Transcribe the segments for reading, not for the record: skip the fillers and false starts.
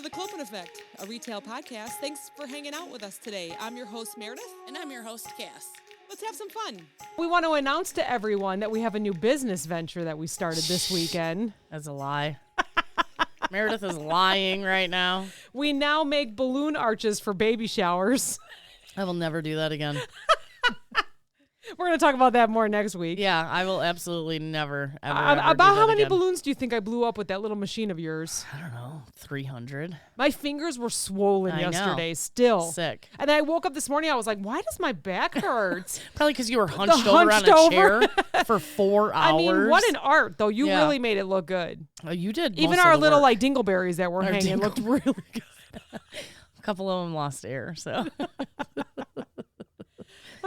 The Clopen Effect, a retail podcast. Thanks for hanging out with us today. I'm your host, Meredith. And I'm your host, Cass. Let's have some fun. We want to announce to everyone that we have a new business venture that we started this weekend. That's a lie. Meredith is lying right now. We now make balloon arches for baby showers. I will never do that again. We're going to talk about that more next week. Yeah, I will absolutely never, ever About do how that many again. balloons do you think I blew up with that little machine of yours? I don't know, 300. My fingers were swollen I know. yesterday still. Sick. And I woke up this morning, I was like, why does my back hurt? Probably because you were hunched over on a chair for 4 hours. I mean, what an art, though. You Yeah. really made it look good. Oh, you did. Even most our of the little work. like dingleberries that were Our hanging looked really good. A couple of them lost air, so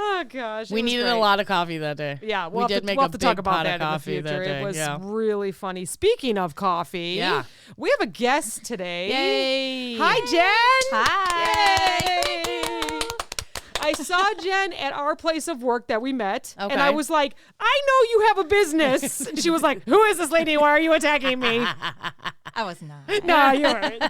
Oh, gosh. we needed a lot of coffee that day. Yeah, we did make we'll a have to talk big about pot that of coffee in the future. that day. It was Yeah. really funny. Speaking of coffee, Yeah. we have a guest today. Yay! Hi, Jen. Hi. Yay. I saw Jen at our place of work that we met, and I Okay. was like, I know you have a business. And she was like, who is this lady? Why are you attacking me? I was not. No, you weren't.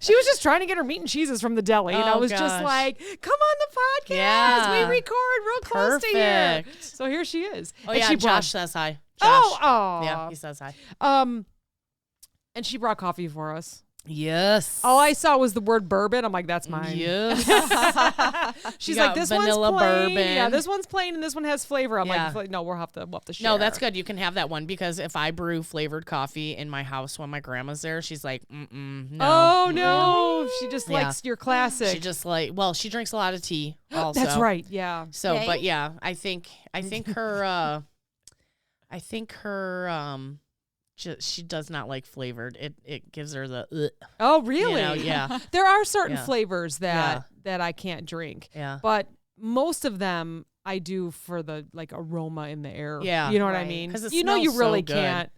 She was just trying to get her meat and cheeses from the deli, and I Oh, was just gosh. like, come on the podcast. Yeah. We record real close to here. Perfect. So here she is. Oh, And yeah, she brought- Josh says hi. Josh. Oh. Yeah, he says hi. And she brought coffee for us. Yes. All I saw was the word bourbon. I'm like, that's mine. Yes. She's You like, got this vanilla one's plain. bourbon. Yeah, this one's plain and this one has flavor. I'm Yeah. like, no, we'll have to share. No, that's good. You can have that one because if I brew flavored coffee in my house when my grandma's there, she's like, no. Oh no, she just Yeah. likes your classic. She just like, well, she drinks a lot of tea also. That's right. Yeah. So, Okay. but yeah, I think her, she does not like flavored. It gives her the, Oh really? you know, yeah, There are certain Yeah. flavors that I can't drink, yeah. but most of them I do for the like aroma in the air. Yeah. You know what I Right. mean? 'Cause it You know, you smells really so good. can't.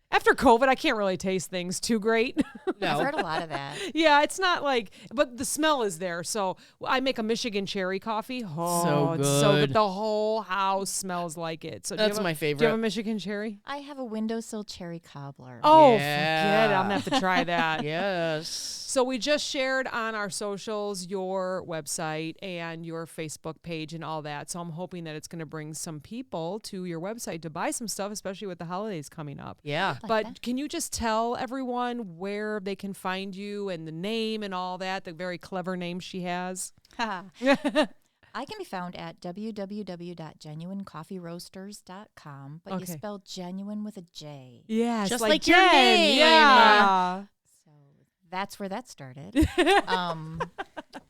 After COVID, I can't really taste things too great. I've No. heard a lot of that. Yeah, it's not like, but the smell is there. So I make a Michigan cherry coffee. Oh, it's so good. good. The whole house smells like it. So do you That's have a- my Do you have favorite. a Michigan cherry? I have a windowsill cherry cobbler. Oh, Yeah. forget it. I'm gonna have to try that. Yes. So we just shared on our socials your website and your Facebook page and all that. So I'm hoping that it's going to bring some people to your website to buy some stuff, especially with the holidays coming up. Yeah. But that. can you just tell everyone where they can find you and the name and all that, the very clever name she has? I can be found at www.jenuinecoffeeroasters.com, but you Okay. spell genuine with a J. Yes, Just like your Jen. name. Yeah. So that's where that started.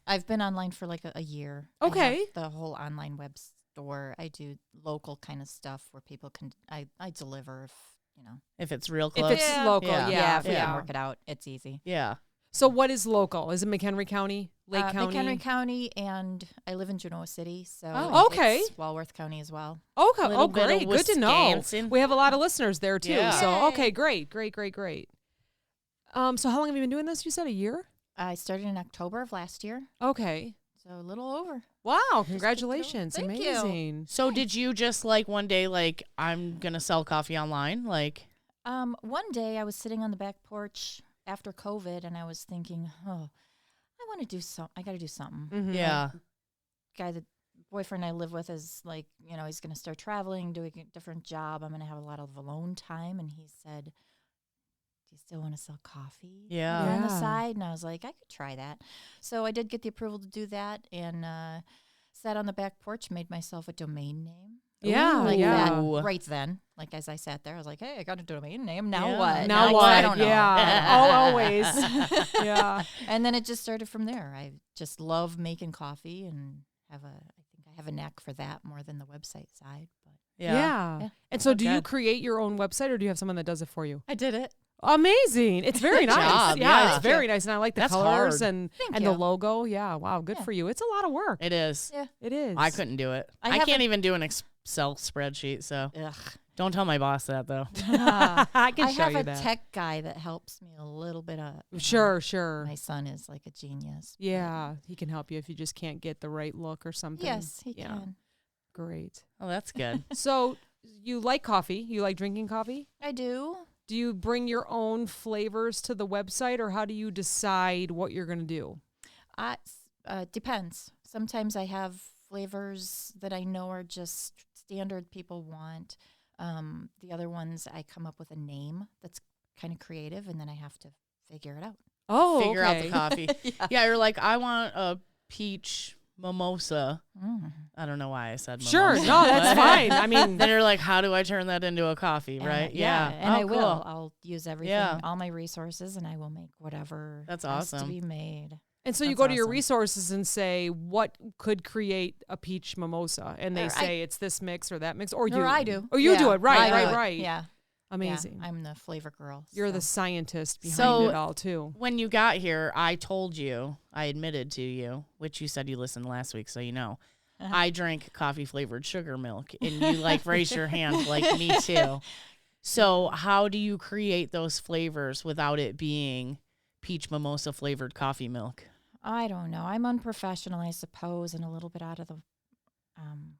I've been online for like a year. I have Okay. the whole online web store. I do local kind of stuff where people can, I deliver if, you know. If it's real If close. it's local, Yeah. yeah. if we yeah. can work it out, it's easy. Yeah. So what is local? Is it McHenry County, Lake County? McHenry County, and I live in Genoa City, so Oh, okay. it's Walworth County as well. Okay. Little Oh, bit of great. Good to know. Wisconsin. We have a lot of listeners there too. Yeah. So Yay. okay, great. So how long have you been doing this? You said a year? I started in October of last year, Okay. so a little over. Wow, congratulations. Thank you. Amazing. So did you just like one day like I'm gonna sell coffee online? Like One day I was sitting on the back porch after COVID, and I was thinking, oh, I want to do something. I got to do something. Mhm. yeah. The boyfriend I live with is like, you know, he's going to start traveling, doing a different job. I'm going to have a lot of alone time. And he said, do you still want to sell coffee Yeah. on the Yeah. side? And I was like, I could try that. So I did get the approval to do that, and sat on the back porch, made myself a domain name. Yeah, Like yeah. Ooh. that right then. Like as I sat there, I was like, hey, I got a domain name. Now Yeah. what? Now Like, what? I don't know. Yeah. Always. Yeah. And then it just started from there. I just love making coffee and I think I have a knack for that more than the website side. But Yeah. Yeah. And so Oh, do you good. create your own website or do you have someone that does it for you? I did it. Amazing. It's very Good nice. job, Yeah, yeah. it's very nice. And I like the That's colors hard. and Thank the you. logo. Yeah. Wow. Good Yeah. for you. It's a lot of work. It is. Yeah. It is. I couldn't do it. I I can't haven't- even do an Excel spreadsheet. So Ugh. don't tell my boss that though. I can I show have you a that. tech guy that helps me a little bit. Sure. My son is like a genius. but Yeah. He can help you if you just can't get the right look or something. Yes, he Yeah. can. Great. Oh, that's good. So you like coffee? You like drinking coffee? I do. Do you bring your own flavors to the website, or how do you decide what you're going to do? Depends. Sometimes I have flavors that I know are just standard people want. The other ones, I come up with a name that's kind of creative, and then I have to figure it out. Oh, Figure out the okay. coffee. Yeah, you're like, I want a peach mimosa. Mm. I don't know why I said mimosa. Sure, no, that's fine. I mean, Then you're like, how do I turn that into a coffee, And right? and I Oh, will. cool. I'll use everything, Yeah. all my resources, and I will make whatever That's has to awesome. be made. and so you That's go to your awesome. resources and say, what could create a peach mimosa? And they Or say it's this mix or that mix, or you. Or I do. Oh, you Yeah, do it. Right, I do right, it. right. Yeah. Amazing. Yeah, I'm the flavor girl. You're so. the scientist behind So- it all, too. When you got here, I told you, I admitted to you, which you said you listened last week, so you know. I drank coffee flavored sugar milk, and you like raised your hand like me too. So how do you create those flavors without it being peach mimosa flavored coffee milk? I don't know. I'm unprofessional, I suppose, and a little bit out of the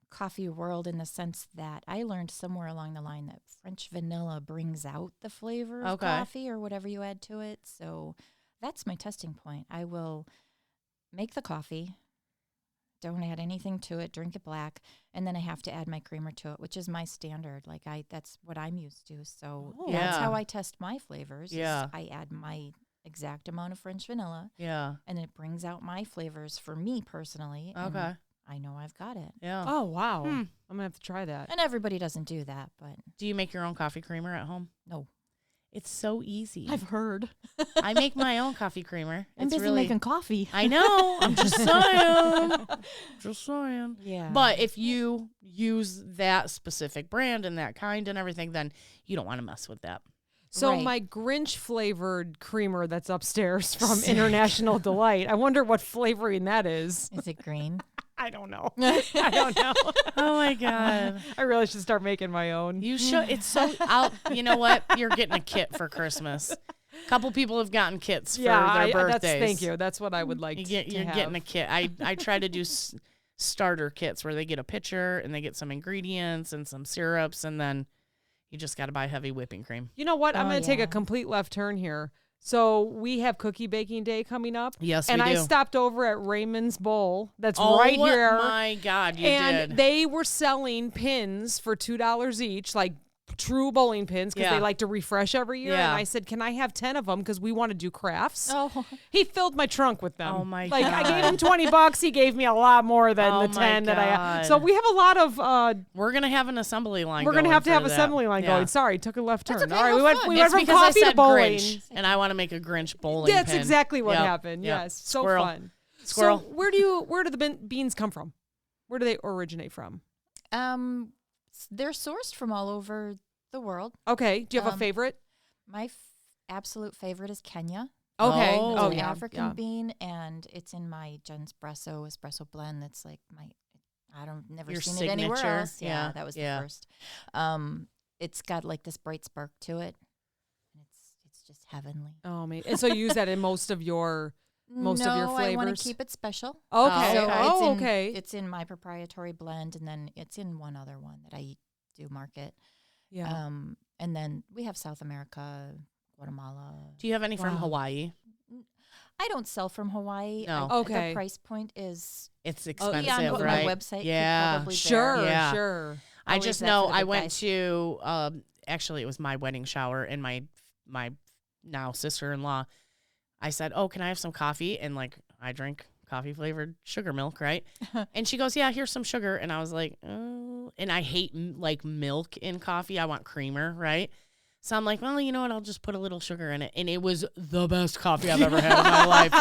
coffee world in the sense that I learned somewhere along the line that French vanilla brings out the flavor of Okay. coffee or whatever you add to it. So that's my testing point. I will make the coffee, don't add anything to it, drink it black, and then I have to add my creamer to it, which is my standard. Like that's what I'm used to. So Oh. that's Yeah. how I test my flavors. is Yeah. I add my exact amount of French vanilla, Yeah. and it brings out my flavors for me personally. and Okay. I know I've got it. Yeah. Oh, wow. Hmm. I'm going to have to try that. And everybody doesn't do that, but Do you make your own coffee creamer at home? no. It's so easy. heard. I make my own coffee creamer. I'm It's busy really making coffee. I know. I'm just saying. Just saying. Yeah. But if you use that specific brand and that kind and everything, then you don't want to mess with that. So Right. my Grinch flavored creamer that's upstairs from International Delight, I wonder what flavoring that is. Is it green? I don't know. I don't know. Oh my God. I really should start making my own. You should. It's so. You know what? You're getting a kit for Christmas. A couple people have gotten kits for their birthdays. Thank you. That's what I would like You're to have. getting a kit. I try to do starter kits where they get a pitcher and they get some ingredients and some syrups, and then you just got to buy heavy whipping cream. You know what? I'm Oh, going to take a yeah. complete left turn here. So we have cookie baking day coming up. Yes, and we I do. stopped over at Raymond's Bowl. That's Oh right here. my God, you and did. they were selling pins for $2 each, like true bowling pins, because Yeah. they like to refresh every year. Yeah. And I said, can I have 10 of them? Because we want to do crafts. Oh, He filled my trunk with them. Oh, my Like I God. gave him $20. He gave me a lot more than Oh, the my 10 that I God. had. So we have a lot of. We're gonna have an assembly line. We're gonna going have to for have that. assembly line Yeah. going. Sorry, took a left turn. That's okay, All right, have we went. fun. We It's went from because I coffee to said bowling. Grinch, and I want to make a Grinch bowling That's pin. exactly what Yep. happened. Yep. Yes, so Squirrel. fun. Squirrel. So where do the beans come from? Where do they originate from? they're sourced from all over the world. Okay. Do you have a Um, favorite? My absolute favorite is Kenya. Okay. Oh. It's Oh, an yeah. African yeah. bean, and it's in my espresso blend. That's like never Your seen it anywhere signature. else. Yeah, Yeah, that was yeah. the first. It's got like this bright spark to it. And it's just heavenly. Oh man. And so you use that in most of your Most of your No, I want flavors? to keep it special. Okay. So okay. it's in, okay. It's in my proprietary blend, and then it's in one other one that I do market. Yeah. And then we have South America, Guatemala. Do you have any from Wow. Hawaii? I don't sell from Hawaii. No. Okay. The price point is It's Oh, expensive, beyond what right? my website Yeah. could probably Sure. bear. Yeah. Sure. I I'll just leave that know for the I big went guys. to actually it was my wedding shower, and my now sister-in-law, I said, "Oh, can I have some coffee?" And like I drink coffee flavored sugar milk, right? And she goes, "Yeah, here's some sugar." And I was like, "Oh," and I hate like milk in coffee. I want creamer, right? So I'm like, well, you know what? I'll just put a little sugar in it. And it was the best coffee I've ever had in my life.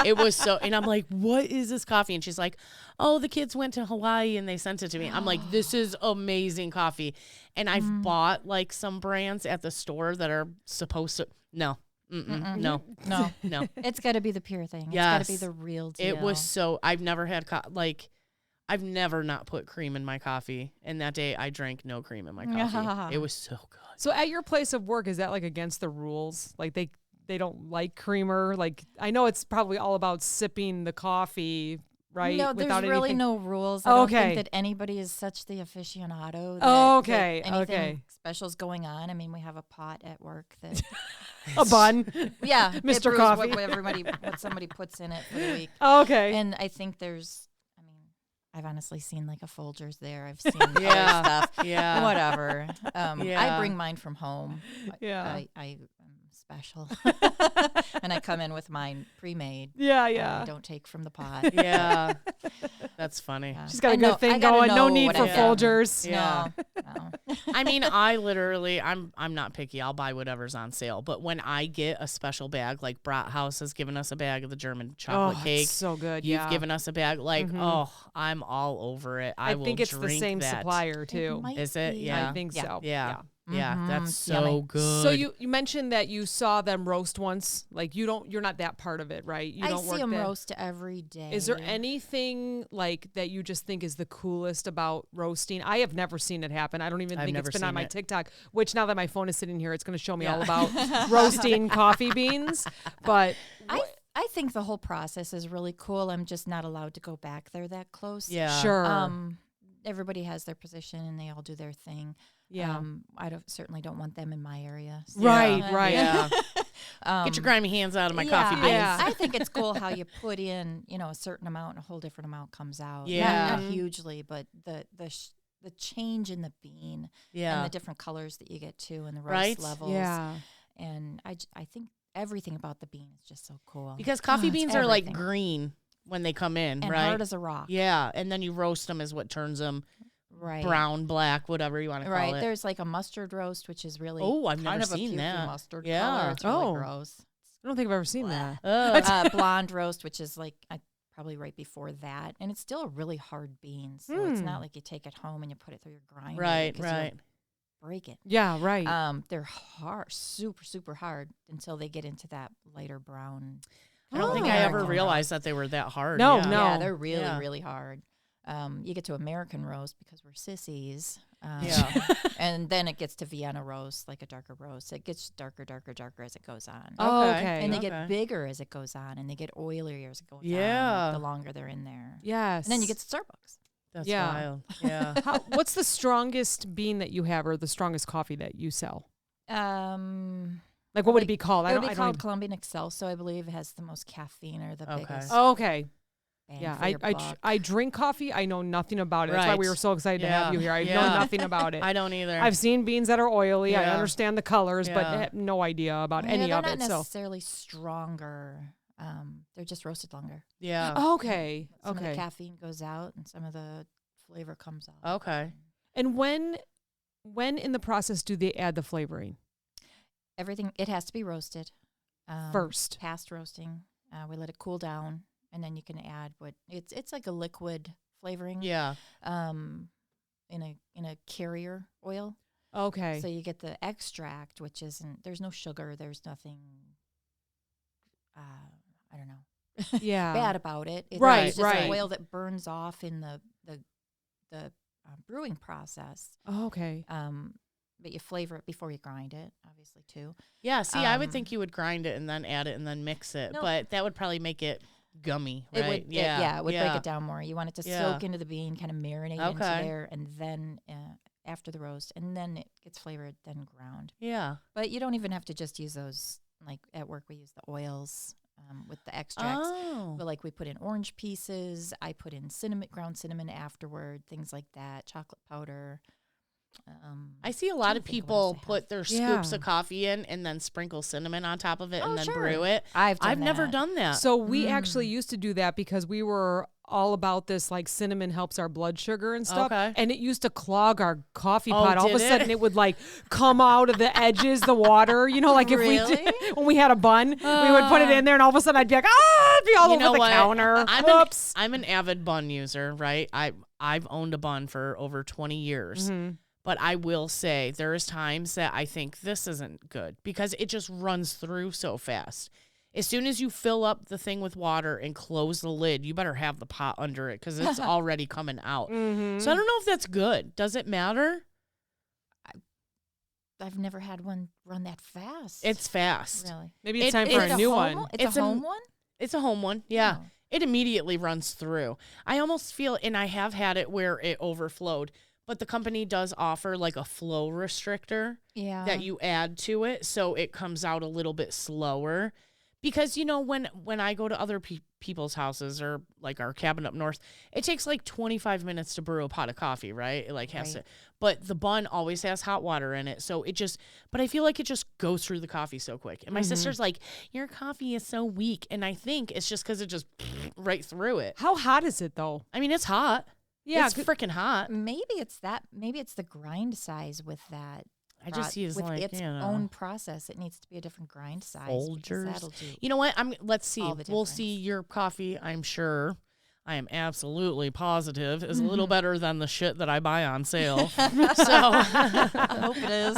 It was so, and I'm like, what is this coffee? And she's like, oh, the kids went to Hawaii and they sent it to me. I'm like, this is amazing coffee. And I've bought like some brands at the store that are supposed to, no, no, No, no. it's got to be the pure thing. It's Yes. got to be the real deal. It was so, I've never had, I've never not put cream in my coffee. And that day I drank no cream in my coffee. It was so good. So at your place of work, is that like against the rules? Like they don't like creamer? Like I know it's probably all about sipping the coffee right? No, there's Without really anything. no rules. I don't Okay. think that anybody is such the aficionado. That, Oh, okay, that anything okay. special's going on. I mean, we have a pot at work that, A bun. yeah, it Mr. brews Coffee. what somebody puts in it for the week. Okay. And I think I've honestly seen like a Folgers there. I've seen Yeah. other stuff. Yeah. Whatever. Yeah. I bring mine from home. Yeah. I am special. And I come in with mine pre-made. Yeah, I yeah. don't take from the pot. Yeah. That's funny. Yeah. She's got a I know- good thing I gotta going. No know need what for I'm getting. Folgers. Yeah. No. I mean, I'm not picky. I'll buy whatever's on sale. But when I get a special bag, like Brat House has given us a bag of the German chocolate Oh, cake. it's so good. You've Yeah. given us a bag. Like, Mhm. I'm all over it. I will think it's the drink same that. supplier too. might Is it? be. Yeah. I think Yeah. so. Yeah. Yeah, Mhm. that's It's so yummy. good. So you mentioned that you saw them roast once. Like you're not that part of it, right? You I don't see work them there. roast every day. Is there anything like that you just think is the coolest about roasting? I have never seen it happen. I don't even I've think never it's been on seen my it. TikTok, which now that my phone is sitting here, it's going to show me Yeah. all about roasting coffee beans. But I think the whole process is really cool. I'm just not allowed to go back there that close. Yeah. sure. Everybody has their position and they all do their thing. Yeah. I certainly don't want them in my area. So, Right, Yeah. right. Yeah. um, Get your grimy hands out of my yeah, coffee beans. Yeah. I think it's cool how you put in, a certain amount, and a whole different amount comes out. Yeah. Not hugely, but the change in the bean Yeah. and the different colors that you get too, and the roast Right? levels. Yeah. And I think everything about the bean is just so cool. Because coffee It's beans are like everything. green when they come in, and right? hard as a rock. Yeah, and then you roast them is what turns them Right. brown, black, whatever you want to call Right. it. There's like a mustard roast, which is really Oh, I've kind never of a seen pukey that. mustard Yeah. color. It's really Oh. gross. I don't think I've ever seen that. Blonde roast, which is like probably right before that, and it's still a really hard bean. So it's not like you take it home and you put it through your grinder. Right, 'cause right. you'll break it. Yeah, right. They're hard, super, super hard until they get into that lighter brown. I don't think I American ever roast. realized that they were that hard. No, yeah. no. Yeah, they're really, Yeah. really hard. You get to American roast because we're sissies. Yeah. And then it gets to Vienna roast, like a darker roast. It gets darker as it goes on. Oh, Okay. okay. And they okay. get bigger as it goes on, and they get oilier as it goes Yeah. on. The longer they're in there. Yes. And then you get to Starbucks. That's Yeah. wild. Yeah. What's the strongest bean that you have, or the strongest coffee that you sell? Like, what would it be called? It would be I called don't Colombian Excelso, I believe. It has the most caffeine or the Okay. biggest. Oh, okay. bang Yeah, for your buck. I drink coffee. I know nothing about it. That's why we Right. were so excited to have Yeah. you here. I know Yeah. nothing about it. I don't either. I've seen beans that are oily. I Yeah. understand the colors, but Yeah. I have no idea about Yeah, any they're of not it. So, necessarily stronger. They're just roasted longer. yeah. okay, Some of the okay. caffeine goes out, and some of the flavor comes out. Okay. And when in the process do they add the flavoring? Everything, it has to be roasted First. Past roasting, we let it cool down, and then you can add what it's like a liquid flavoring. Yeah. In a carrier oil. Okay. So you get the extract, which isn't. There's no sugar. There's nothing. I don't know. yeah. Bad about it. It's Right, just right. an oil that burns off in the brewing process. Oh, okay. But you flavor it before you grind it, obviously too. Yeah. See, I would Um, think you would grind it and then add it and then mix it, No. but that would probably make it gummy, It right? would, it would break it down more. You want it to Yeah. soak into the bean, kind of marinate into Okay. there, and then after the roast, and then it gets flavored, then ground. Yeah. But you don't even have to just use those. Like at work, we use the oils with the extracts. Oh. But like we put in orange pieces. I put in ground cinnamon afterward, things like that, chocolate powder. I see a lot trying of to think of what else people I put their Yeah. scoops of coffee in and then sprinkle cinnamon on top of it Oh, and then sure. brew it. I've never done that. So we actually used to do that because we were all about this, like cinnamon helps our blood sugar and stuff. Okay. And it used to clog our coffee Oh, pot. All of a did it? sudden it would like come out of the edges, the water, like if we Really? did, when we had a bun, we would put it in there and all of a sudden I'd be like, it'd be all You over know the what? counter. Whoops. I'm an avid bun user, right? I've owned a bun for over 20 years. Mhm. But I will say there is times that I think this isn't good because it just runs through so fast. As soon as you fill up the thing with water and close the lid, you better have the pot under it because it's already coming out. Mhm. So I don't know if that's good. Does it matter? I've never had one run that fast. It's fast. Really. Maybe it's It- time is for it a new home one. It's a home one. It's a home one. Yeah. Oh. it immediately runs through. I almost feel, and I have had it where it overflowed, but the company does offer like a flow restrictor that you add to it, so it comes out a little bit slower. Because, you know, when I go to other people's houses or like our cabin up north, it takes like 25 minutes to brew a pot of coffee, right? It like has to, but the bun always has hot water in it. So but I feel like it just goes through the coffee so quick. And my sister's like, your coffee is so weak. And I think it's just because it just right through it. How hot is it though? I mean, it's hot. Yeah, it's freaking hot. Maybe it's the grind size with that. I just use with like, its you know, own process. It needs to be a different grind size. Folgers. That'll do You know what? Let's see. all the We'll difference. see your coffee. I'm sure. I am absolutely positive is a little better than the shit that I buy on sale. So I hope it is.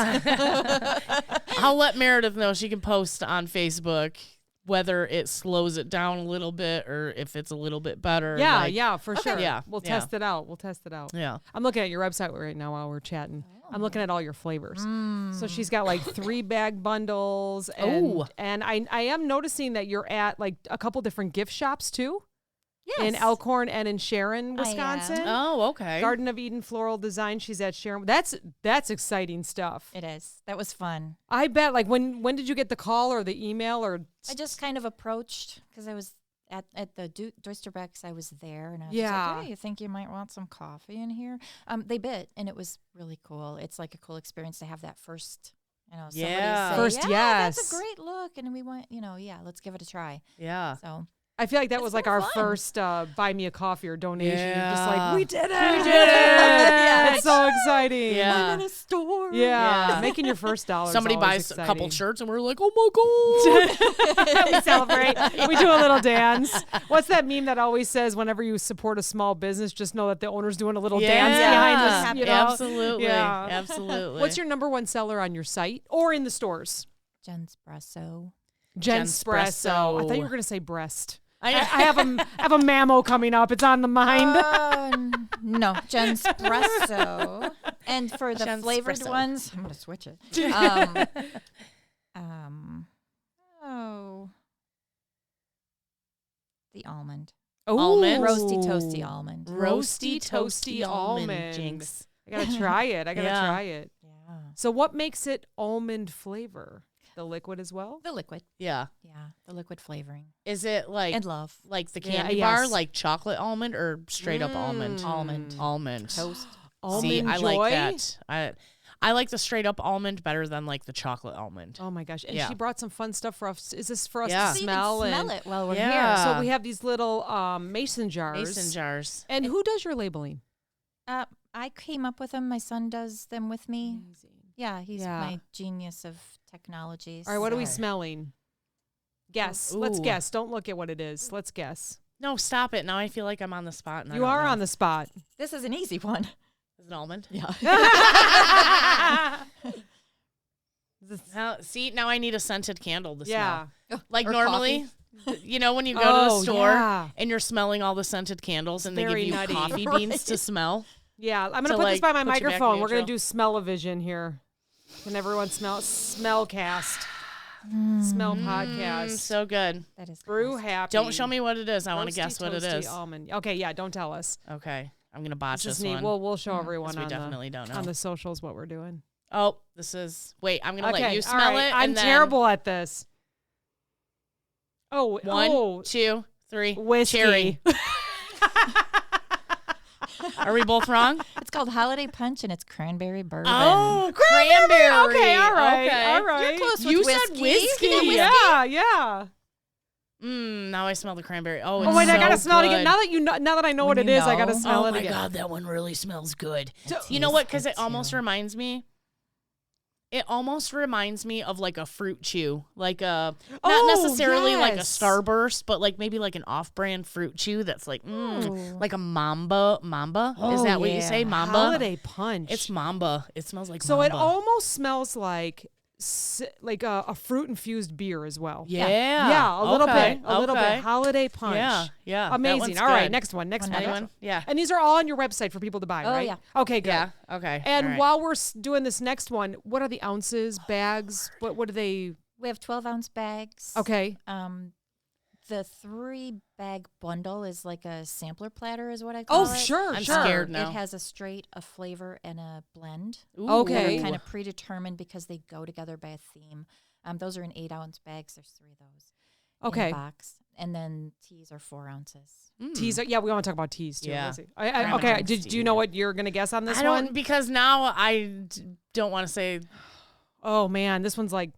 I'll let Meredith know. She can post on Facebook whether it slows it down a little bit or if it's a little bit better. Yeah, like, yeah, for sure. Yeah, We'll yeah. test it out. We'll test it out. Yeah. I'm looking at your website right now while we're chatting. I'm looking at all your flavors. So she's got like 3-bag bundles. And I am noticing that you're at like a couple different gift shops too. Yes. In Elkhorn and in Sharon, I Wisconsin. am. Oh, okay. Garden of Eden Floral Design. She's at Sharon. That's exciting stuff. It is. That was fun. I bet. Like when did you get the call or the email or? I just kind of approached because I was at the Duisterbeck's. I was there and I was Yeah. like, hey, you think you might want some coffee in here? They bid and it was really cool. It's like a cool experience to have that first, somebody Yeah. say, First, yes. that's a great look. And we went, let's give it a try. Yeah. So I feel like that It's was like so our fun. first buy me a coffee or donation. Yeah. Just like we did it. We did it. It's so exciting. Yeah. I'm in a store. Yeah. Yeah. Making your first dollar. Somebody is always buys a couple exciting. shirts and we're like, oh my God. We celebrate. We do a little dance. What's that meme that always says whenever you support a small business, just know that the owner's doing a little dance behind us. You know? Absolutely. Yeah. Absolutely. What's your number one seller on your site or in the stores? Jenspresso. Jenspresso. I thought you were going to say breast. I I have a mammo coming up. It's on the mind. No, Jenspresso. And for the flavored Jenspresso. ones, I'm going to switch it. The almond. Almond? Roasty toasty almond. Roasty toasty almond almond. jinx. I gotta try it. Yeah. Try it. Yeah. So what makes it almond flavor? The liquid as well? The liquid. Yeah. Yeah. The liquid flavoring. Is it like And love. like the Yeah, candy bar, yes. like chocolate almond or straight up almond? Almond. Almond. Toast. Almond See, I Joy? like that. I like the straight up almond better than like the chocolate almond. Oh my gosh. And Yeah. she brought some fun stuff for us. Is this for us Yeah. to So you smell? can and smell it while we're Yeah. So we have these little mason jars. Mason jars. And who does your labeling? here. I came up with them. My son does them with me. Yeah, he's Yeah. my genius of technologies. All right, what are we So- smelling? Guess. Let's Ooh. guess. Don't look at what it is. Let's guess. No, stop it. Now I feel like I'm on the spot. And You are on the spot. This is an easy one. Is it almond? Yeah. See, now I need a scented candle to Yeah. smell. Like Or normally, you know, when you go to the store yeah. and you're smelling all the scented candles and they give very you nutty. coffee beans to smell. Yeah, I'm going to To, put this like, by my put you back microphone. We're going to neutral. do smell-o-vision here. Can everyone smellcast? Smell podcast. So good. That is Brew gross. happy. Don't show me what it is. I want to Roasty, guess what it toasty is. Almond. Okay, yeah, don't tell us. Okay. I'm going to botch This this is neat. one. We'll show everyone 'cause we on definitely don't know. on the socials what we're doing. Oh, this is. Wait, I'm going to let you all smell right. it. I'm and then terrible at this. Oh, One, 2, 3. whiskey. Cherry. Are we both wrong? It's called Holiday Punch and it's cranberry bourbon. Oh, cranberry. Okay, all right, Okay. all right. You're close You with said whiskey. Yeah, yeah. Now I smell the cranberry. Oh, it's Oh wait, I gotta so smell it good. again. Now that I know When what it you is, I gotta know. smell Oh it my again. God, that one really smells good. It You know what? tastes Because good it almost too. reminds me. It almost reminds me of like a fruit chew, like a not Oh, necessarily like a yes. Starburst, but like maybe like an off-brand fruit chew that's like like a Mamba. Is that what you say, yeah. Mamba? Holiday punch. It's Mamba. It smells like so Mamba. it almost smells like a fruit infused beer as well. yeah, Yeah, a little okay, bit, a little okay. bit. Holiday punch. Yeah, that Amazing. one's All right, good. next one. Anyone? Yeah, And these are all on your website for people to buy, Oh, right? yeah. Okay, good. yeah. Okay. And all right. while we're doing this next one, what are the ounces, bags? What are they? We have 12-ounce bags. Okay. the 3-bag bundle is like a sampler platter, is what I call it. Oh, sure, I'm sure. scared now. It has a straight, a flavor, and a blend. Ooh. Okay. Kind of predetermined because they go together by a theme. Those are in 8-ounce bags. There's 3 of those. In Okay. a box. And then teas are 4 ounces. Teas. Yeah, we want to talk about teas too. Yeah. Let's see. I'm Okay. against Do tea. you know what you're gonna guess on this I don't one? because now don't want to say Oh man, this one's like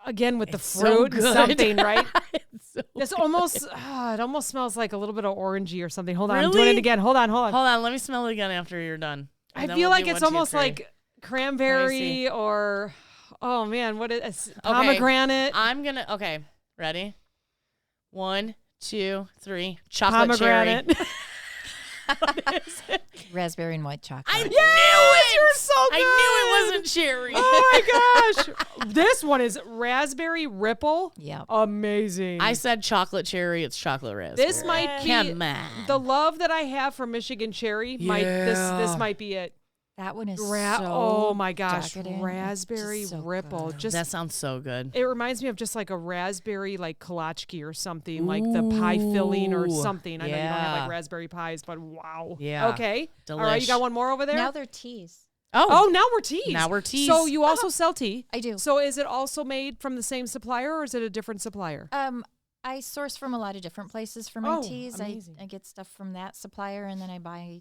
again with the It's so fruit and good. something, right? It's so It's almost. It almost smells like a little bit of orangey or something. Hold on, I'm Really? doing it again. Hold on. Hold on, let me smell it again after you're done. I And then feel we'll like do it's 1, 2, almost 3. like cranberry or oh man, what is pomegranate? I'm gonna ready? 1, 2, 3. Chocolate cherry. Pomegranate. Raspberry and white chocolate. I knew it. You're so good. I knew it wasn't cherry. Oh my gosh. This one is raspberry ripple. Yep. Amazing. I said chocolate cherry. It's chocolate raspberry. This might be Come on. the love that I have for Michigan cherry. This might be it. That one is Oh my gosh, decadent. It's raspberry just so ripple. good. Just That sounds so good. it reminds me of just like a raspberry like kolachki or something, like the pie filling or Ooh, something. I know you don't have yeah. like raspberry pies, but wow. Yeah. Okay. All right, you got Delish. one more over there? Now they're teas. Oh, now we're teas. Now we're teas. So you also sell tea? I do. So is it also made from the same supplier or is it a different supplier? I source from a lot of different places for my Oh, teas. amazing. I get stuff from that supplier, and then I buy,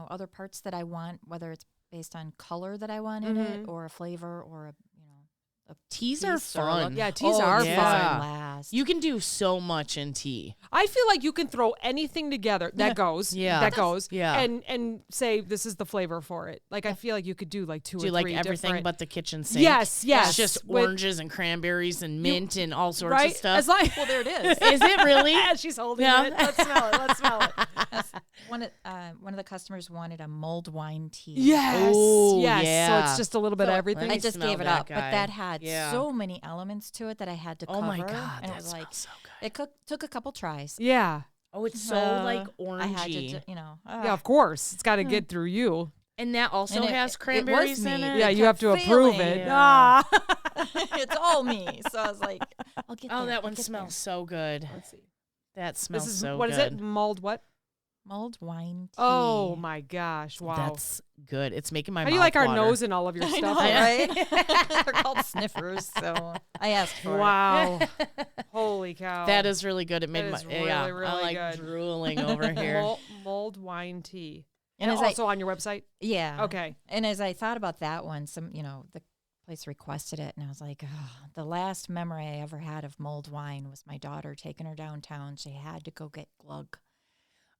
other parts that I want, whether it's based on color that I want in it, or a flavor, or a Teas are piece or a look. fun. Yeah, teas Oh, are yeah. fun. Last. You can do so much in tea. I feel like you can throw anything together that goes. Yeah. That goes. Yeah. And say this is the flavor for it. Like I feel like you could do like 2 or 3 Do like everything different. but the kitchen sink. Yes, yes. It's just With- oranges and cranberries and mint and all sorts right? of stuff. As long, well, there it is. Is it really? she's holding Yeah. it. Let's smell it. Let's smell it. One of the customers wanted a mulled wine tea. Yes. Ooh, yes. So yeah. it's just a little bit of everything. I me just smell gave it that up, guy. but that had Yeah. so many elements to it that I had to cover. Oh my God, and that it was smells like so good. it took a couple tries. Yeah. Oh, it's so like I had to, orangey. Yeah, of course. It's got to get through you. And that also And it- has it was cranberries me. in it. Yeah, It you have kept to approve failing. it. Yeah. Ah. it's all me. So I was like, I'll get there. Oh, that I'll one get smells there. so good. Let's see. That smells This is so what good. is it? Mulled what? Mulled wine tea. Oh my gosh! Wow. That's good. It's making my How mouth do you like our water. nose and all of your I stuff? know, Yeah. right? They're called sniffers, so I asked for it. Wow. Holy cow. That is really good. It made That my is really, yeah. really I like good. drooling over here. Mulled wine tea. And And as I- also on your website? Yeah. Okay. And as I thought about that one, the place requested it, and I was like, oh, the last memory I ever had of mulled wine was my daughter taking her downtown. She had to go get glug.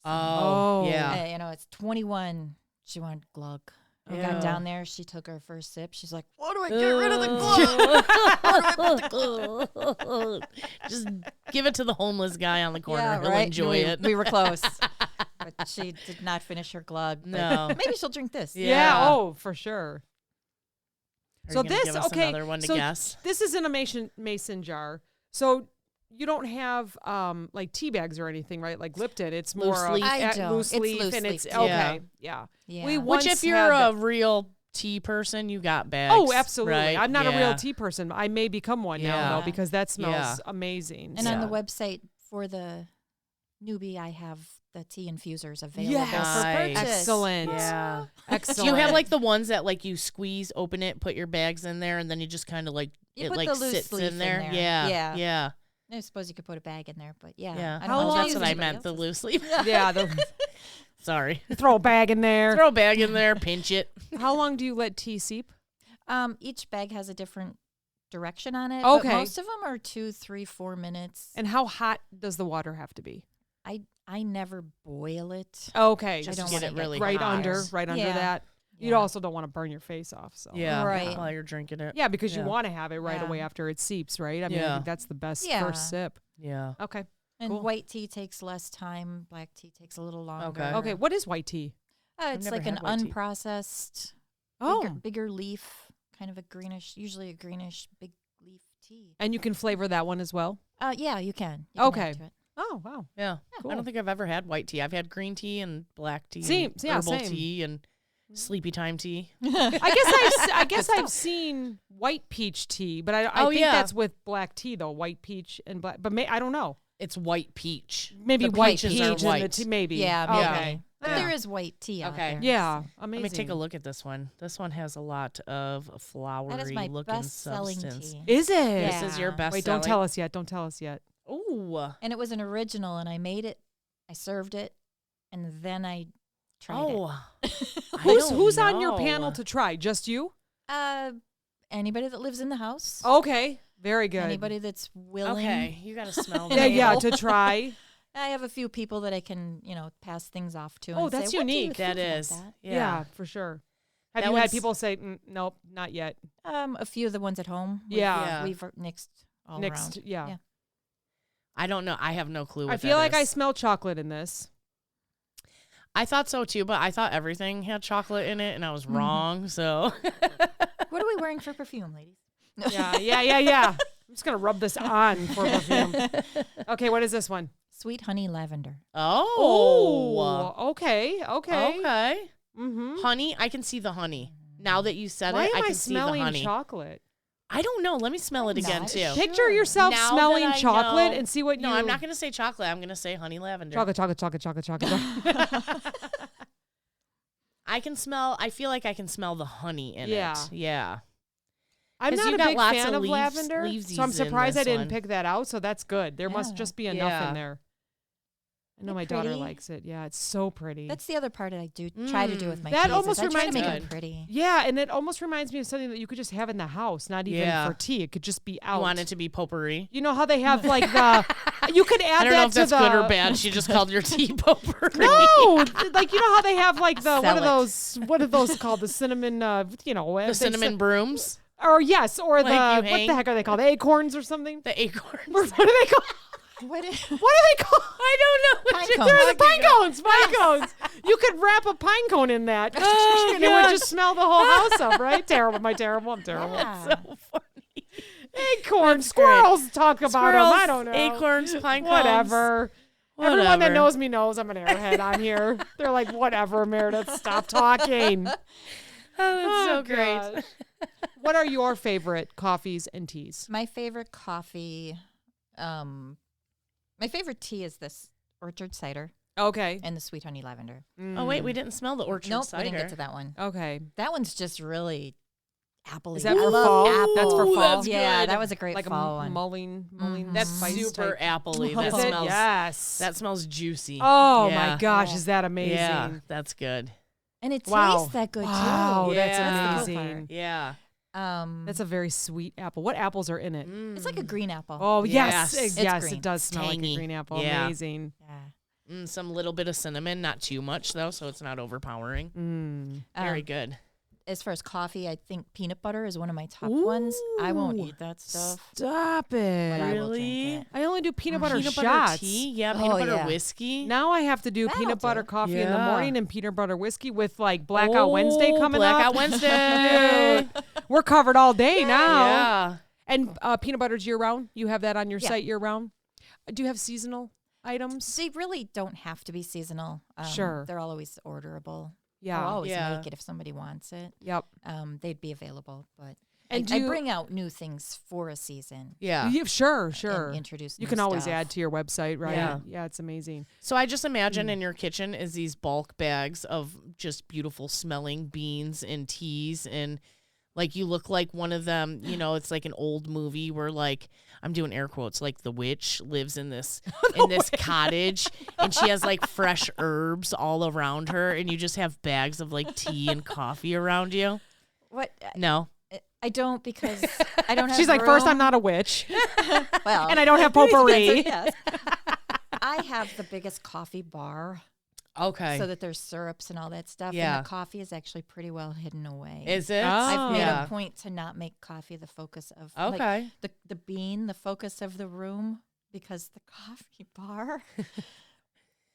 Oh, Oh. yeah. It's 21. She wanted glug. We Yeah. got down there. She took her first sip. She's like, "What do I get rid of the glug? How do I put the glug?" Just give it to the homeless guy on the corner. Yeah, He'll right? enjoy we, it. We were close, but she did not finish her glug. but No. maybe she'll drink this. Yeah. Yeah. Oh, for sure. Are So you gonna this- give us okay, another one to so guess. This is in a mason jar. So you don't have like tea bags or anything, right? Like Lipton. It's more Loose leaf. I don't. loose It's leaf loose and leaf it's tea. okay. Yeah. Yeah. We Which, once if you're had a real tea person, you got bags. Oh, absolutely. right? I'm not a real Yeah. tea person. I may become one now, Yeah. though, because that smells Yeah. amazing. And on the So- website for the newbie, I have the tea infusers available Yes. for Nice. purchase. Excellent. Yeah. Excellent. Do you have like the ones that like you squeeze, open it, put your bags in there, and then you just kind of like You it put like the loose sits leaf in in there? there. Yeah. Yeah. Yeah. I suppose you could put a bag in there, but yeah. Yeah. I How don't know. long That's is what I anybody meant. The else's. loose leaf. Yeah. Sorry. Throw a bag in there. Throw a bag in there, pinch it. How long do you let tea seep? Each bag has a different direction on it. Okay. But most of them are 2, 3, 4 minutes. And how hot does the water have to be? I never boil it. Okay. Just I don't get wanna it really right hot. under Yeah. that. You Yeah. also don't want to burn your face off. So Yeah. Right. While you're drinking it. Yeah, because Yeah. you want to have it right Yeah. away after it seeps, right? I mean, I Yeah. think that's the best Yeah. first sip. Yeah. Okay. And Cool. white tea takes less time. Black tea takes a little longer. Okay. Okay. What is white tea? It's never like an had white tea. unprocessed, Oh. bigger leaf, kind of a greenish, usually a greenish big leaf tea. And you can flavor that one as well? Yeah, you can. You can Okay. add to it. Oh, wow. Yeah. Cool. I don't think I've ever had white tea. I've had green tea and black tea, Same. and Yeah, herbal same. tea, and sleepy time tea. I guess I've seen white peach tea, but I Oh, think yeah. that's with black tea though. White peach and black, but I don't know. It's white peach. Maybe The white peaches peach are and the white. tea, maybe. Yeah, Okay. maybe. But Yeah. there is white tea out Okay. there. Yeah, so. amazing. Let me take a look at this one. This one has a lot of flowery That is my looking best-selling substance. tea. Is it? Yeah. This is your best Wait, don't tell us yet. Don't tell us yet. Ooh. And it was an original, and I made it, I served it, and then I tried it. Oh. I Who's don't on your know. panel to try? Just you? Anybody that lives in the house. Okay, very good. Anybody that's willing. Okay, you got to smell Yeah, that. yeah, able. to try. I have a few people that I can, pass things off to. Oh, and say, that's "What do you unique. think That about is. that?" Yeah, for sure. Have That you had one's- people say, nope, not yet? A few of the ones at home. Yeah. We've nixed all Next, around. yeah. Yeah. I don't know. I have no clue what I feel like I is. smell chocolate in this. I thought so too, but I thought everything had chocolate in it, and I was Mm-hmm. wrong. So What are we wearing for perfume, ladies? Yeah. I'm just going to rub this on for perfume. Okay, what is this one? Sweet honey lavender. oh, Okay. okay. Mm-hmm. Honey, I can see the honey. Now that you said Why it, am I I can see the smelling honey. chocolate? I don't know. Let me smell it I'm again not too. sure. Picture yourself Now smelling that I chocolate know- and see what No, you... I'm not going to say chocolate. I'm going to say honey lavender. Chocolate. I feel like I can smell the honey in Yeah. it. Yeah. I'm 'Cause not you a got big lots fan of of leaves- lavender, so I'm leavesies in surprised I this didn't one. pick that out. So that's good. There must Yeah. just be enough Yeah. in there. I know Isn't my it daughter pretty? likes it. Yeah, it's so pretty. That's the other part I do try to do with my That teas, is almost I try to reminds make me- them pretty. Yeah, and it almost reminds me of something that you could just have in the house, not even Yeah. for tea. It could just be out. You want it to be potpourri? You know how they have like the you could add I don't that know if to that's the good or bad. She just called your tea potpourri. No, like you know how they have like the Sell it. what are those called? The cinnamon The cinnamon brooms, or yes, or Like the you what hang- the heck are they called? The acorns or something? the acorns. What are they called? What is, What are they called? I don't know. Pine what cones. you're They're the talking pine cones. Pine cones. You could wrap a pine cone in that, Oh, and it would gosh. just smell the whole house up, right? Terrible. Am I terrible? I'm terrible. yeah. So funny. Acorns. That's great. Squirrels talk about them. I Squirrels, don't know. Acorns, pine cones. Whatever. Everyone that Whatever. knows me knows I'm an airhead on here. They're like, whatever, Meredith, stop talking. Oh, that's so great. gosh. What are your favorite coffees and teas? My favorite coffee, my favorite tea is this orchard cider Okay. and the sweet honey lavender. Oh wait, we didn't smell the orchard Nope, cider. we didn't get to that one. Okay. That one's just really apple-y. Is that I for love fall? apples. That's for fall? That's Yeah, good. that was a great Like fall a one. mulling That's spice super type. appley. Is That Is it? smells. Yes. That smells juicy. Oh Yeah. my gosh, Yeah. is that amazing? Yeah, that's good. And it Wow. tastes that good Wow, too. that's Yeah. amazing. Yeah. That's a very sweet apple. What apples are in it? It's like a green apple. Oh yes, Yes. yes, green. it does smell like Tangy. a green apple. Yeah. Amazing. Yeah. Some little bit of cinnamon, not too much though, so it's not overpowering. Mm. Very good. As far as coffee, I think peanut butter is one of my top ones. I won't Ooh. eat that stuff. Stop But it. I will drink Really? it. I only do peanut butter Peanut shots. butter tea? Yeah, peanut Oh, butter yeah. whiskey. Now I have to do That'll peanut butter do. coffee in the Yeah. morning and peanut butter whiskey with like Blackout Wednesday coming Blackout up. Wednesday. We're covered all day now. Yeah. And peanut butter's year round. You have that on your Yeah. site year round. Do you have seasonal items? They really don't have to be seasonal. Sure. They're always orderable. Yeah. I'll always Yeah. make it if somebody wants it. Yep. They'd be available. But And do I you- bring out new things for a season. Yeah. Sure. And introduce You new can always stuff. add to your website, right? Yeah. Yeah, it's amazing. So I just imagine in your kitchen is these bulk bags of just beautiful smelling beans and teas, and like you look like one of them, it's like an old movie where like I'm doing air quotes, like the witch lives in this cottage and she has like fresh herbs all around her, and you just have bags of like tea and coffee around you. What? No. I don't, because I don't have She's like, first, I'm room." not a witch, Well, and I don't have potpourri. yes. I have the biggest coffee bar Okay. so that there's syrups and all that stuff. Yeah. And the coffee is actually pretty well hidden away. Is it? Oh. I've made Yeah. a point to not make coffee the focus of Okay. like, the bean, the focus of the room, because the coffee bar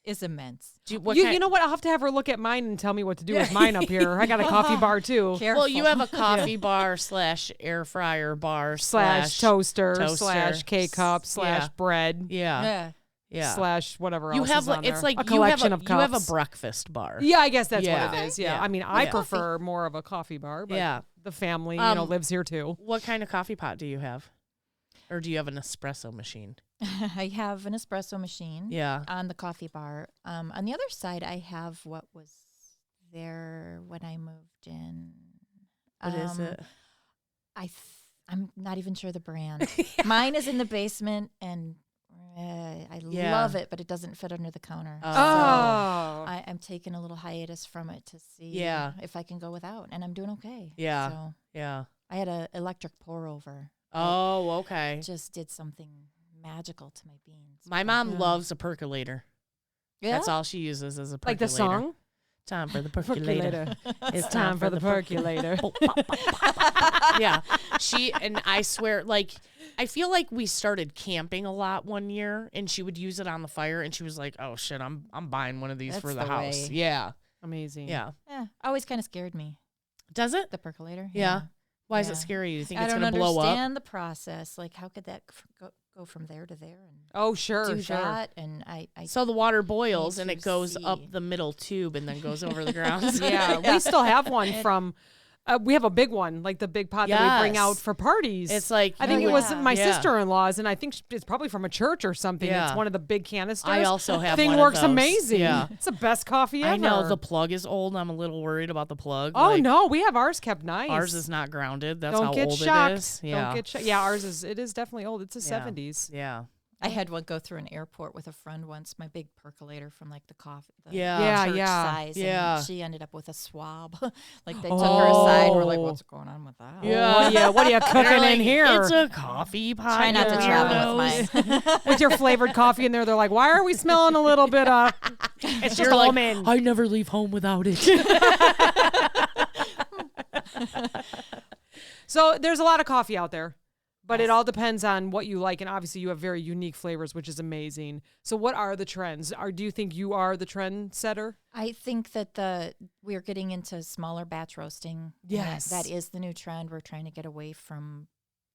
is immense. What You kind- know what? I'll have to have her look at mine and tell me what to do with mine up here. I got a coffee bar too. Careful. Well, you have a coffee bar / air fryer bar Slash toaster, toaster. slash K-cup, slash Yeah. bread, Yeah. Yeah. Yeah. slash whatever else You have is on like it's there. like a you collection have of you have a cups. breakfast bar. Yeah, I guess that's Yeah. what it is. Yeah. Yeah. I mean, I Yeah. prefer more of a coffee bar, but Yeah. the family, Um, lives here too. What kind of coffee pot do you have? Or do you have an espresso machine? I have an espresso machine Yeah. on the coffee bar. On the other side, I have what was there when I moved in. What is it? I'm not even sure the brand. Mine is in the basement, and I love it, but it doesn't fit under the counter. Oh. So I'm taking a little hiatus from it to see if I can go without, and I'm doing okay. Yeah. So Yeah. I had an electric pour over. Oh, okay. Just did something magical to my beans. My mom loves a percolator. Yeah? That's all she uses is a percolator. Like the song? Time for the percolator. It's time for the percolator. Yeah. I swear, like, I feel like we started camping a lot one year, and she would use it on the fire, and she was like, "Oh shit, I'm buying one of these for the house." way. Yeah. Amazing. Yeah. Yeah, always kind of scared me. Does it? The percolator. Yeah. Why is Yeah. it scary? Do you think I it's don't going to blow up? understand the process. Like, how could that go from there to there and Oh, sure, do sure. that? And I So the water boils need and to it goes up see. the middle tube and then goes over the ground. Yeah, we still have one from. We have a big one, like the big pot that we bring out Yes. for parties. It's like I think Oh, it was yeah. my Yeah. sister-in-law's, and I think it's probably from a church or something. Yeah. It's one of the big canisters. I also have Thing one works of those. amazing. Yeah. It's the best coffee ever. I know the plug is old. I'm a little worried about the plug. Oh Like, no, we have ours kept nice. ours is not grounded. That's Don't how get old shocked. it is. Yeah. Don't get shocked. Yeah, ours is. It is definitely old. It's a Yeah. 70s. Yeah. I had one go through an airport with a friend once. My big percolator from like the coffee. The Yeah. church Yeah. size. Yeah. And she ended up with a swab. Like they took her aside. We're like, what's going on with that? Yeah. Yeah. What are you They're cooking like, in here? It's a coffee pot. Try not you to travel weirdos." with mine. With your flavored coffee in there, they're like, "Why are we smelling a little bit of?" It's just You're like, almond. I never leave home without it. So there's a lot of coffee out there, but it all depends on what you like, and obviously you have very unique flavors, which is amazing. So what are the trends? Do you think you are the trend setter? I think that we're getting into smaller batch roasting. and Yes. that is the new trend. We're trying to get away from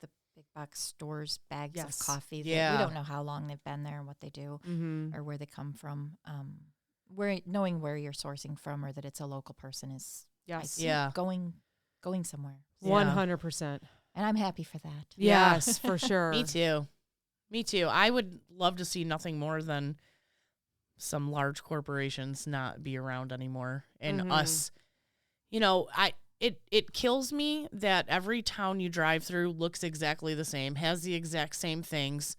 the big box stores bags Yes. of coffee. That Yeah. we don't know how long they've been there and what they do Mm-hmm. or where they come from. Knowing where you're sourcing from or that it's a local person is I Yes. see Yeah. going somewhere. 100%. And I'm happy for that. Yes, for sure. Me too. Me too. I would love to see nothing more than some large corporations not be around anymore and Mhm. us. You know, it kills me that every town you drive through looks exactly the same, has the exact same things.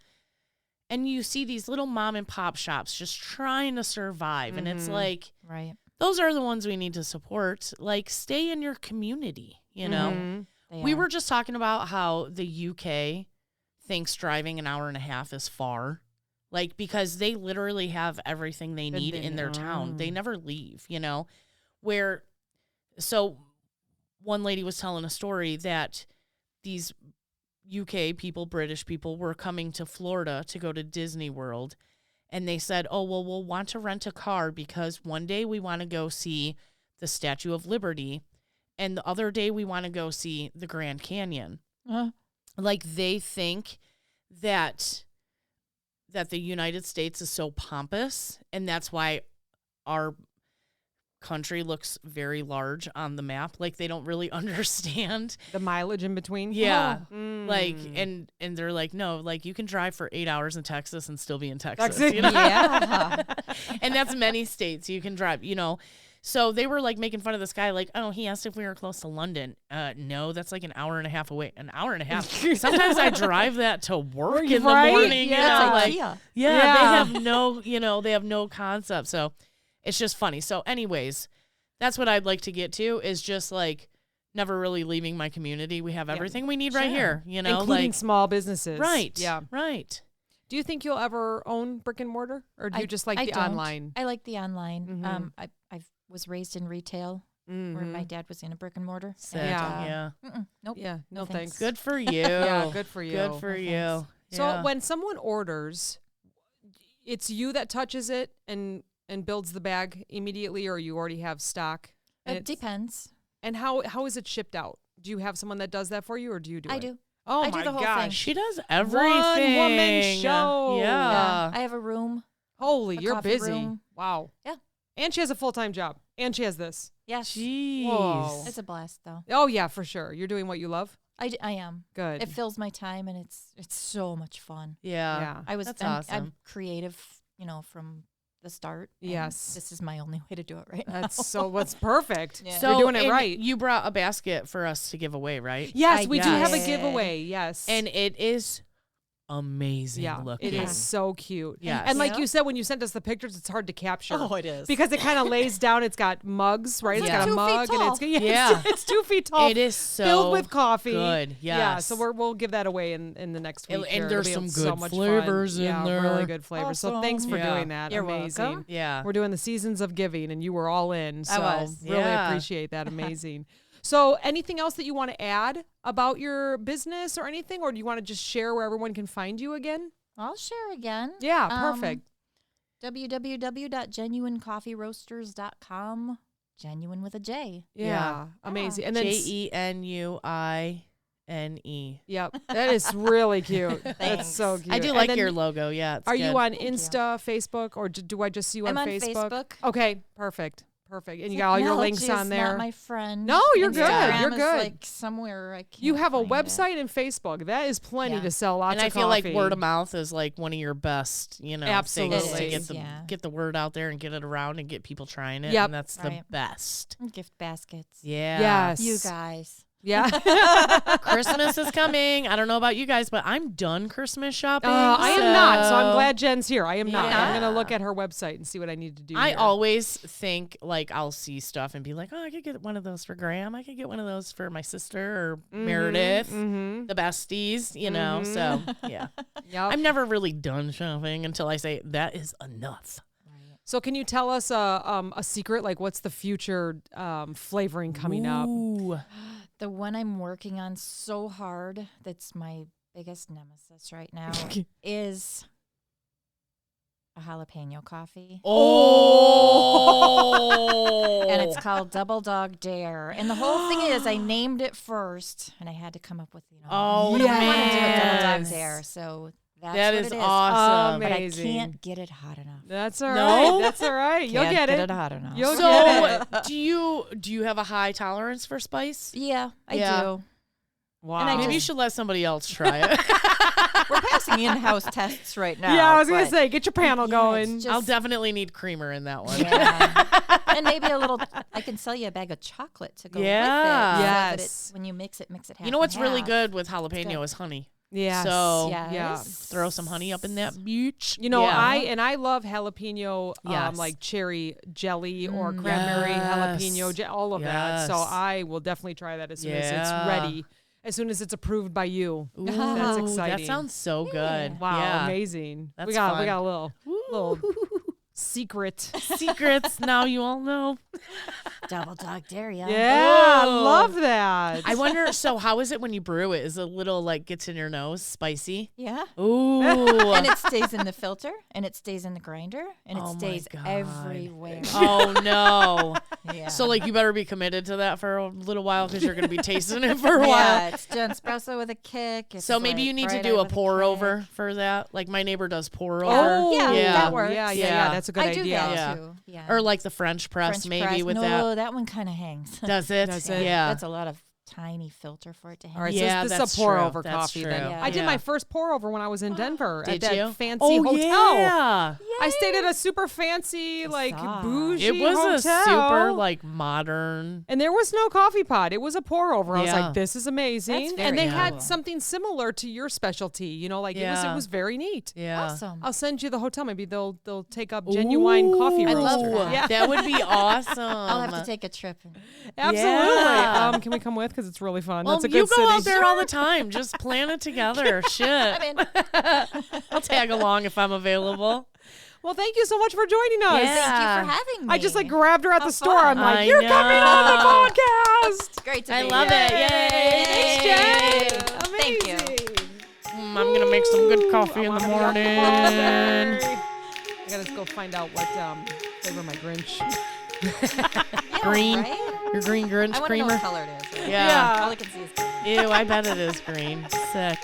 And you see these little mom and pop shops just trying to survive. And it's Mhm. like, Right. those are the ones we need to support. Like, stay in your community, you know? Mhm. They We are. were just talking about how the UK thinks driving an hour and a half is far. Like, because they literally have everything they That need they- in their town. They oh. never leave, you know? So one lady was telling a story that these UK people, British people, were coming to Florida to go to Disney World. And they said, oh, well, we'll want to rent a car because one day we want to go see the Statue of Liberty. And the other day we want to go see the Grand Canyon. Like, they think that the United States is so pompous, and that's why our country looks very large on the map. Like, they don't really understand. The mileage in between. Yeah. Mm. Like, and they're like, no, like, you can drive for 8 hours in Texas and still be in Texas. Texas. You know? Yeah. And that's many states you can drive, you know. So they were like making fun of this guy, like, oh, he asked if we were close to London. No, that's like an hour and a half away. An hour and a half. Sometimes I drive that to work in the Right? morning. Yeah. You know, That's like, IKEA. yeah, Yeah. they have no, they have no concept. So it's just funny. So anyways, that's what I'd like to get to is just like never really leaving my community. We have everything we need right Sure. here, you know, Including like, small businesses. right. Yeah. Right. Do you think you'll ever own brick and mortar, or do you just like I the don't. online? I like the online. Mhm. I was raised in retail where my Mhm. dad was in a brick and mortar. Sick. and, Yeah. Nope. Yeah. No, No thanks. thanks. Good for you. Yeah. Good for you. Good for No you. thanks. So Yeah. when someone orders, it's you that touches it and builds the bag immediately, or you already have stock. And It depends. And how is it shipped out? Do you have someone that does that for you, or do you do it? I do. Oh I do my the whole thing. gosh! She does everything. One-woman show. Yeah. I have a room. Holy, A you're coffee busy. room. Wow. Yeah. And she has a full-time job. And she has this. Yes. Jeez. Whoa. It's a blast though. Oh yeah, for sure. You're doing what you love. I am. Good. It fills my time, and it's so much fun. Yeah. Yeah. That's I'm awesome. creative, from the start. and Yes. This is my only way to do it right now. What's perfect. Yeah. So You're doing it and right. You brought a basket for us to give away, right? Yes, I we do have a did. giveaway. Yes. And it is amazing looking. it is so cute. Yes. And like Yeah. you said, when you sent us the pictures, it's hard to capture. it is. Because it kind of lays down. It's got mugs, right? It's Yeah. got a 2 feet mug, and it's tall. Yeah. it's 2 feet tall. It is so filled with coffee. good. Yeah, Yes. so we'll give that away in the next week. And here. there's It'll be some so good much flavors fun. in yeah, there. really good flavors. So thanks for Yeah. doing that. You're Amazing. welcome. Yeah. We're doing the seasons of giving, and you were all in. So was. really Yeah. appreciate that. Amazing. So anything else that you want to add about your business or anything, or do you want to just share where everyone can find you again? I'll share again. Yeah, perfect. www.jenuinecoffeeroasters.com. Genuine with a J. Yeah, amazing. And then Jenuine. Yep, that is really cute. That's Thanks. so cute. I do And like then your logo. Yeah. It's Are good. you on Thank you. Insta, Facebook, or do I just see you I'm on on Facebook? Facebook. Okay, perfect. And you got all your links Technology on is there. Not my friend. No, you're good. Instagram You're is, good. like somewhere I can't. You have a find it. website and Facebook. That is plenty Yeah. to sell lots And I of feel like coffee. word of mouth is like one of your best, Absolutely. things to It get is, the yeah. get the word out there and get it around and get people trying it. Yep. And that's the Right. best. Gift baskets. Yeah. Yes. You guys. Yeah. Christmas is coming. I don't know about you guys, but I'm done Christmas shopping. I am not, so I'm glad Jen's here. I am not. I'm Yeah. going to look at her website and see what I need to do. I here. always think like I'll see stuff and be like, oh, I could get one of those for Graham. I could get one of those for my sister or Meredith, the besties, So yeah, Yep. I'm never really done shopping until I say that is enough. So can you tell us a secret? Like, what's the future flavoring coming up? Ooh. The one I'm working on so hard, that's my biggest nemesis right now, is a jalapeno coffee. Oh. And it's called Double Dog Dare. And the whole thing is I named it first, and I had to come up with, Oh, what do I want to do with Double Dog yes. Dare? So that's That what is it is. awesome. But I Amazing. can't get it hot enough. That's all No? right. That's all right. You'll Can't get it. hot enough. You'll So get it. do you have a high tolerance for spice? Yeah, I Yeah. do. Wow. And I Maybe you just- should let somebody else try it. We're passing in-house tests right now. yeah, I was going to but- say, get your panel Yeah, going. it's I'll just- definitely need creamer in that one. Yeah. And maybe a little, I can sell you a bag of chocolate to go Yeah. with it. So that Yes. when you mix it half. You know what's and really half. good with jalapeno good. is honey. Yes. So yeah. throw some honey up in that beach. You know, Yeah. I love jalapeno, Yes. like cherry jelly or cranberry Yes. jalapeno, all of that. So Yes. I will definitely try that as soon as it's Yeah. ready, as soon as it's approved by you. Ooh, That's exciting. That sounds so good. Wow, Yeah. amazing. That's we got fun. a little secret. Secrets. Now you all know. Double Dog Dare, yeah. Yeah, I Ooh. love that. I wonder. So how is it when you brew it? Is it a little like gets in your nose, spicy? Yeah. Ooh. And it stays in the filter, and it stays in the grinder, and it Oh my stays God. everywhere. Oh no. Yeah. So like you better be committed to that for a little while because you're gonna be tasting it for a yeah, while. it's espresso with a kick. It's So maybe like you need to bright do eye a with pour kick. over for that. Like my neighbor does pour over. Oh, Yeah, that works. Yeah, Yeah. that's a good I do idea. that Yeah. too. Yeah. Or like the French press French maybe press. with no, that. one kind of hangs. Does it? Does it? Yeah. That's a lot of tiny filter for it to hang. All right, Yeah, so this that's is a pour true. over That's coffee. Then true. I did Yeah. my first pour over when I was in Denver Did at that you? fancy Oh hotel. yeah. I stayed at a super fancy, like saw. bougie It was hotel. a super like modern. And there was no coffee pot. It was a pour over. I was Yeah. like, this is amazing. That's And they very had cool. something similar to your specialty. You know, like it Yeah. was very neat. Yeah. Awesome. I'll send you the hotel. Maybe they'll take up Genuine Coffee I'd Roasters. love that. Yeah, That would be awesome. I'll have to take a trip. absolutely. Yeah. Can we come with? Because it's really fun. Well, That's a you good go city. out there all the time. Just plan it together. Shit. I'm in. I'll tag along if I'm available. Well, thank you so much for joining us. Yeah. Thank you for having me. I just like grabbed her at How the store. I'm fun. like, I you're coming on the know. podcast. Great to I be love here. it. Yay. Thanks, Jen. Thank you. Amazing. I'm gonna make some good coffee in the morning. I gotta go find out what flavor my Grinch. Yeah, Green. right? Your green Grinch I want to know creamer. what color it is. Yeah. All I can see is green. Ew, I bet it is green. Sick.